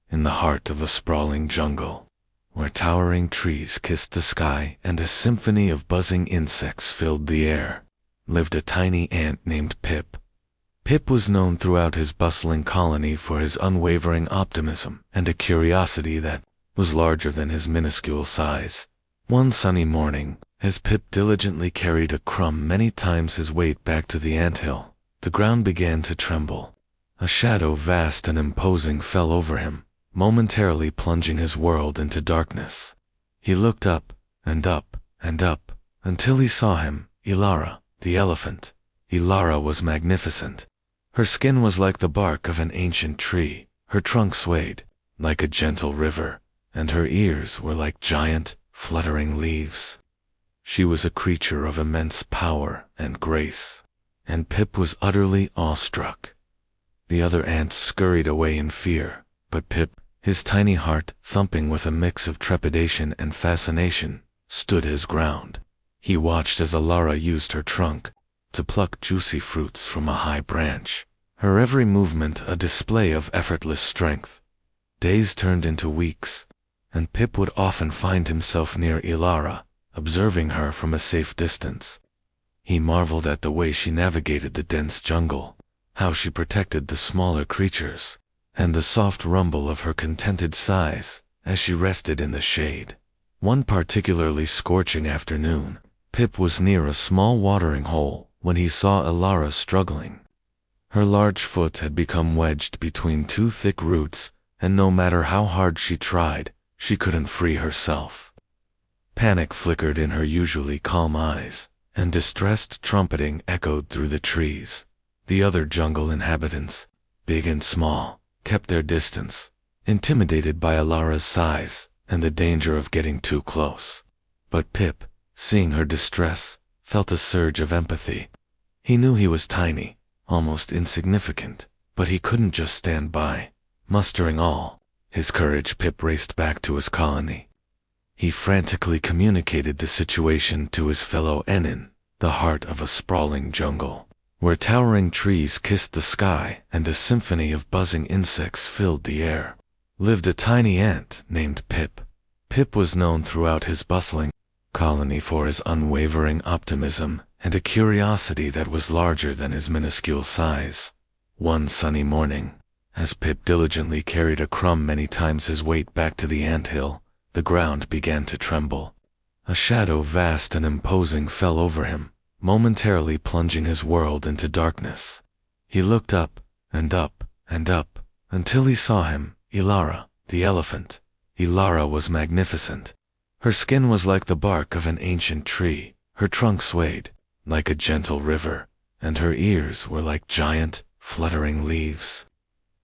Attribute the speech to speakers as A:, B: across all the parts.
A: in the heart of a sprawling jungle, where towering trees kissed the sky and a symphony of buzzing insects filled the air, lived a tiny ant named Pip. Pip was known throughout his bustling colony for his unwavering optimism and a curiosity that was larger than his minuscule size. One sunny morning, as Pip diligently carried a crumb many times his weight back to the anthill, the ground began to tremble. A shadow vast and imposing fell over him, momentarily plunging his world into darkness. He looked up, and up, and up, until he saw him, Ilara, the elephant. Ilara was magnificent. Her skin was like the bark of an ancient tree, her trunk swayed, like a gentle river, and her ears were like giant, fluttering leaves. She was a creature of immense power and grace, and Pip was utterly awestruck. The other ants scurried away in fear, but Pip, his tiny heart thumping with a mix of trepidation and fascination, stood his ground. He watched as Ilara used her trunk to pluck juicy fruits from a high branch, her every movement a display of effortless strength. Days turned into weeks, and Pip would often find himself near Ilara, observing her from a safe distance. He marveled at the way she navigated the dense jungle, how she protected the smaller creatures, and the soft rumble of her contented sighs as she rested in the shade. One particularly scorching afternoon, Pip was near a small watering hole when he saw Ilara struggling. Her large foot had become wedged between two thick roots, and no matter how hard she tried, she couldn't free herself. Panic flickered in her usually calm eyes, and distressed trumpeting echoed through the trees. The other jungle inhabitants, big and small, kept their distance, intimidated by Ilara's size and the danger of getting too close. But Pip, seeing her distress, felt a surge of empathy. He knew he was tiny, almost insignificant, but he couldn't just stand by. Mustering all his courage, Pip raced back to his colony. He frantically communicated the situation to his fellow Enin, the heart of a sprawling jungle, where towering trees kissed the sky and a symphony of buzzing insects filled the air, lived a tiny ant named Pip. Pip was known throughout his bustling colony for his unwavering optimism and a curiosity that was larger than his minuscule size. One sunny morning, as Pip diligently carried a crumb many times his weight back to the anthill, the ground began to tremble. A shadow vast and imposing fell over him, momentarily plunging his world into darkness. He looked up, and up, and up, until he saw him, Ilara, the elephant. Ilara was magnificent. Her skin was like the bark of an ancient tree, her trunk swayed, like a gentle river, and her ears were like giant, fluttering leaves.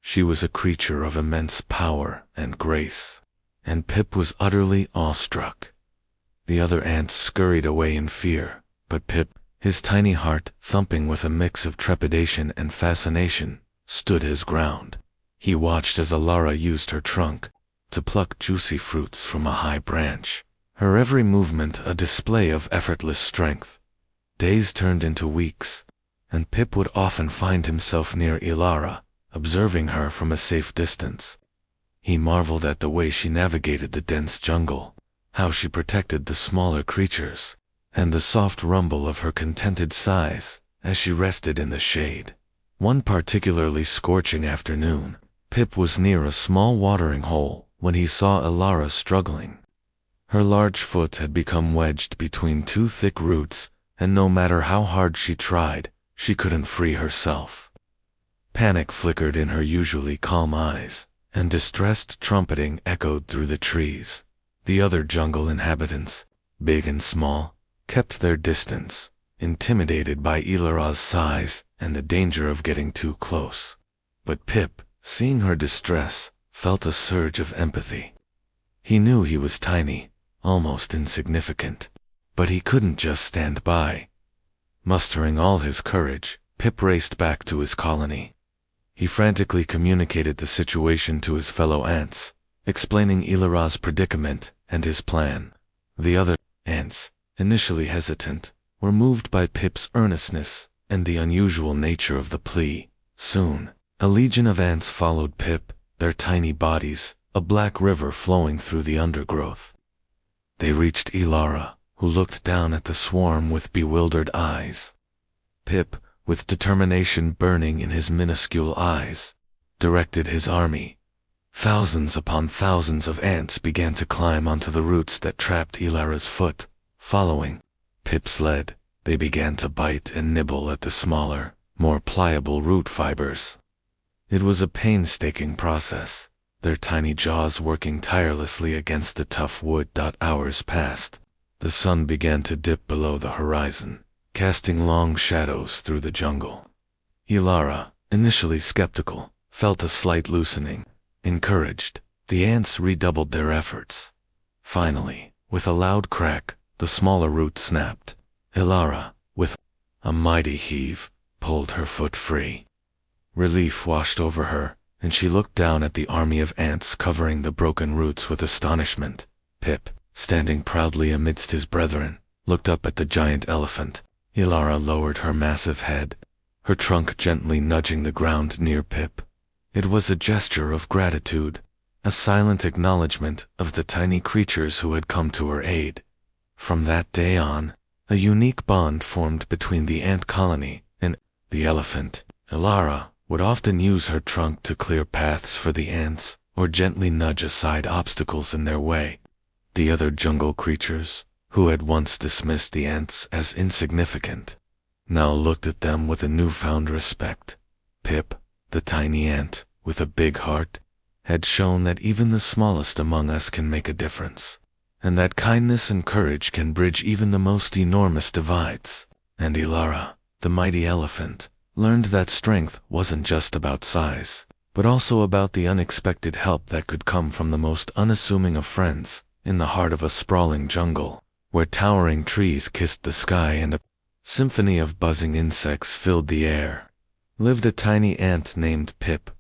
A: She was a creature of immense power and grace, and Pip was utterly awestruck. The other ants scurried away in fear, but Pip, his tiny heart thumping with a mix of trepidation and fascination, stood his ground. He watched as Ilara used her trunk to pluck juicy fruits from a high branch, her every movement a display of effortless strength. Days turned into weeks, and Pip would often find himself near Ilara, observing her from a safe distance. He marveled at the way she navigated the dense jungle, how she protected the smaller creatures, and the soft rumble of her contented sighs as she rested in the shade. One particularly scorching afternoon, Pip was near a small watering hole when he saw Ilara struggling. Her large foot had become wedged between two thick roots, and no matter how hard she tried, she couldn't free herself. Panic flickered in her usually calm eyes, and distressed trumpeting echoed through the trees. The other jungle inhabitants, big and small, kept their distance, intimidated by Ilara's size and the danger of getting too close. But Pip, seeing her distress, felt a surge of empathy. He knew he was tiny, almost insignificant, but he couldn't just stand by. Mustering all his courage, Pip raced back to his colony. He frantically communicated the situation to his fellow ants, explaining Ilara's predicament and his plan. The other ants, initially hesitant, were moved by Pip's earnestness and the unusual nature of the plea. Soon, a legion of ants followed Pip, their tiny bodies, a black river flowing through the undergrowth. They reached Ilara, who looked down at the swarm with bewildered eyes. Pip, with determination burning in his minuscule eyes, directed his army. Thousands upon thousands of ants began to climb onto the roots that trapped Ilara's foot. Following Pip's lead, they began to bite and nibble at the smaller, more pliable root fibers. It was a painstaking process, their tiny jaws working tirelessly against the tough wood. Hours passed. The sun began to dip below the horizon, casting long shadows through the jungle. Ilara, initially skeptical, felt a slight loosening. Encouraged, the ants redoubled their efforts. Finally, with a loud crack, the smaller root snapped. Ilara, with a mighty heave, pulled her foot free. Relief washed over her, and she looked down at the army of ants covering the broken roots with astonishment. Pip, standing proudly amidst his brethren, looked up at the giant elephant. Ilara lowered her massive head, her trunk gently nudging the ground near Pip. It was a gesture of gratitude, a silent acknowledgement of the tiny creatures who had come to her aid. From that day on, a unique bond formed between the ant colony and the elephant. Ilara would often use her trunk to clear paths for the ants or gently nudge aside obstacles in their way. The other jungle creatures, who had once dismissed the ants as insignificant, now looked at them with a newfound respect. Pip, the tiny ant with a big heart, had shown that even the smallest among us can make a difference, and that kindness and courage can bridge even the most enormous divides. And Ilara, the mighty elephant, learned that strength wasn't just about size, but also about the unexpected help that could come from the most unassuming of friends. In the heart of a sprawling jungle, where towering trees kissed the sky and a symphony of buzzing insects filled the air, lived a tiny ant named Pip.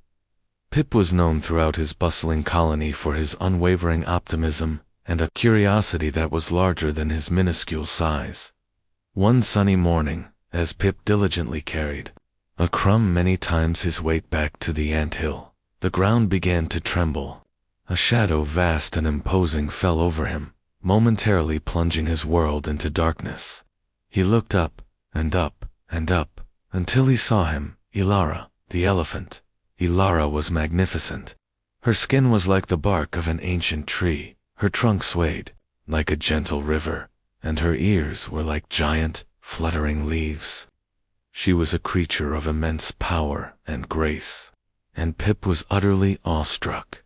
A: Pip was known throughout his bustling colony for his unwavering optimism and a curiosity that was larger than his minuscule size. One sunny morning, as Pip diligently carried a crumb many times his weight back to the anthill, the ground began to tremble. A shadow vast and imposing fell over him, momentarily plunging his world into darkness. He looked up, and up, and up, until he saw him, Ilara, the elephant. Ilara was magnificent. Her skin was like the bark of an ancient tree, her trunk swayed like a gentle river, and her ears were like giant, fluttering leaves. She was a creature of immense power and grace, and Pip was utterly awestruck.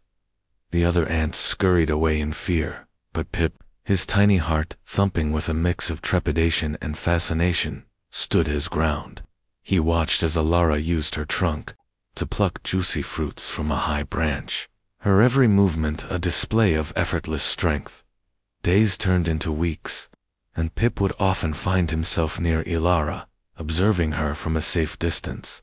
A: The other ants scurried away in fear, but Pip, his tiny heart thumping with a mix of trepidation and fascination, stood his ground. He watched as Ilara used her trunk to pluck juicy fruits from a high branch, her every movement a display of effortless strength. Days turned into weeks, and Pip would often find himself near Ilara, observing her from a safe distance.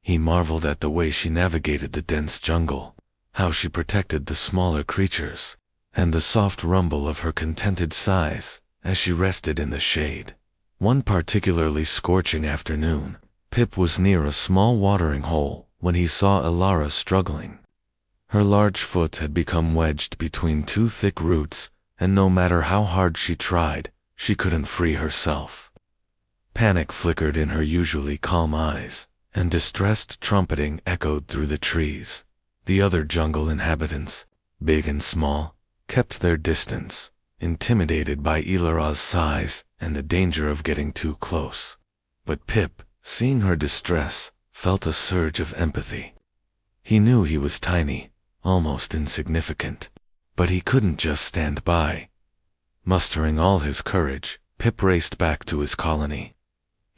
A: He marveled at the way she navigated the dense jungle, how she protected the smaller creatures, and the soft rumble of her contented sighs as she rested in the shade. One particularly scorching afternoon, Pip was near a small watering hole when he saw Ilara struggling. Her large foot had become wedged between two thick roots, and no matter how hard she tried, she couldn't free herself. Panic flickered in her usually calm eyes, and distressed trumpeting echoed through the trees. The other jungle inhabitants, big and small, kept their distance, intimidated by Ilara's size and the danger of getting too close. But Pip, seeing her distress, felt a surge of empathy. He knew he was tiny, almost insignificant, but he couldn't just stand by. Mustering all his courage, Pip raced back to his colony.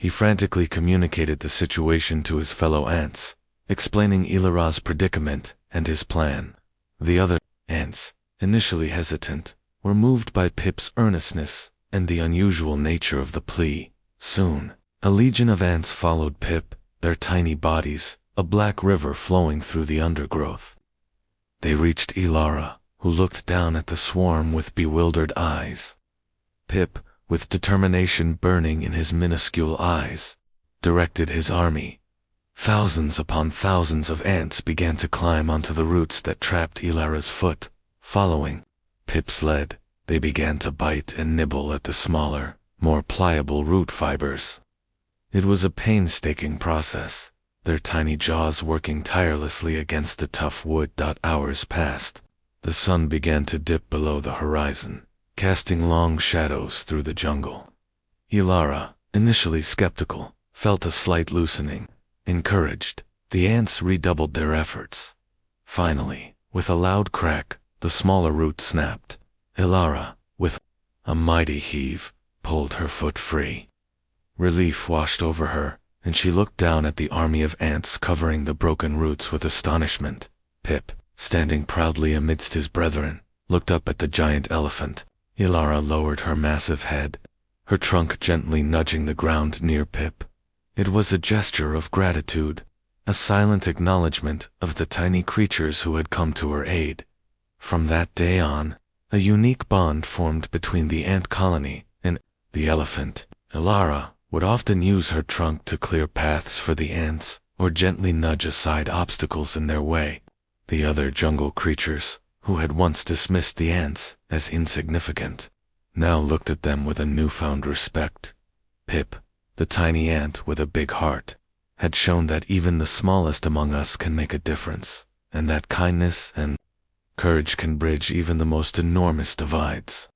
A: He frantically communicated the situation to his fellow ants, explaining Ilara's predicament and his plan. The other ants, initially hesitant, were moved by Pip's earnestness and the unusual nature of the plea. Soon, a legion of ants followed Pip, their tiny bodies, a black river flowing through the undergrowth. They reached Ilara, who looked down at the swarm with bewildered eyes. Pip, with determination burning in his minuscule eyes, directed his army. Thousands upon thousands of ants began to climb onto the roots that trapped Ilara's foot. Following Pip's lead, they began to bite and nibble at the smaller, more pliable root fibers. It was a painstaking process, their tiny jaws working tirelessly against the tough wood. Hours passed. The sun began to dip below the horizon, casting long shadows through the jungle. Ilara, initially skeptical, felt a slight loosening. Encouraged, the ants redoubled their efforts. Finally, with a loud crack, the smaller root snapped. Ilara, with a mighty heave, pulled her foot free. Relief washed over her, and she looked down at the army of ants covering the broken roots with astonishment. Pip, standing proudly amidst his brethren, looked up at the giant elephant. Ilara lowered her massive head, her trunk gently nudging the ground near Pip. It was a gesture of gratitude, a silent acknowledgement of the tiny creatures who had come to her aid. From that day on, a unique bond formed between the ant colony and the elephant. Ilara would often use her trunk to clear paths for the ants or gently nudge aside obstacles in their way. The other jungle creatures, who had once dismissed the ants as insignificant, now looked at them with a newfound respect. Pip, the tiny ant with a big heart, had shown that even the smallest among us can make a difference, and that kindness and courage can bridge even the most enormous divides.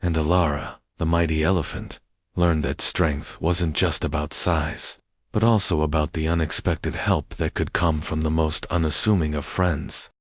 A: And Ilara, the mighty elephant, learned that strength wasn't just about size, but also about the unexpected help that could come from the most unassuming of friends.